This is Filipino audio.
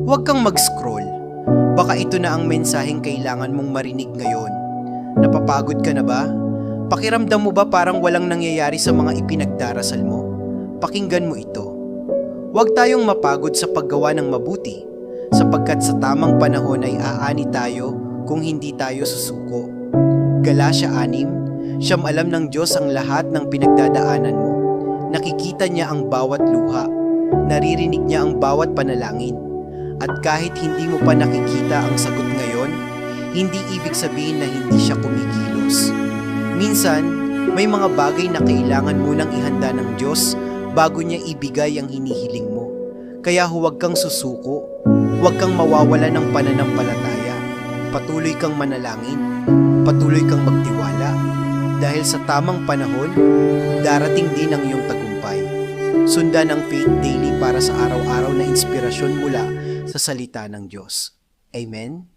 Huwag kang mag-scroll. Baka ito na ang mensaheng kailangan mong marinig ngayon. Napapagod ka na ba? Pakiramdam mo ba parang walang nangyayari sa mga ipinagdarasal mo? Pakinggan mo ito. Huwag tayong mapagod sa paggawa ng mabuti, sapagkat sa tamang panahon ay aani tayo kung hindi tayo susuko. Galatia 6, siyam alam ng Diyos ang lahat ng pinagdadaanan mo. Nakikita niya ang bawat luha, naririnig niya ang bawat panalangin. At kahit hindi mo pa nakikita ang sagot ngayon, hindi ibig sabihin na hindi siya kumikilos. Minsan, may mga bagay na kailangan munang ihanda ng Diyos bago niya ibigay ang hinihiling mo. Kaya huwag kang susuko, huwag kang mawawala ng pananampalataya. Patuloy kang manalangin, patuloy kang magtiwala. Dahil sa tamang panahon, darating din ang iyong tagumpay. Sundan ang Faith Daily para sa araw-araw na inspirasyon mula sa salita ng Diyos. Amen?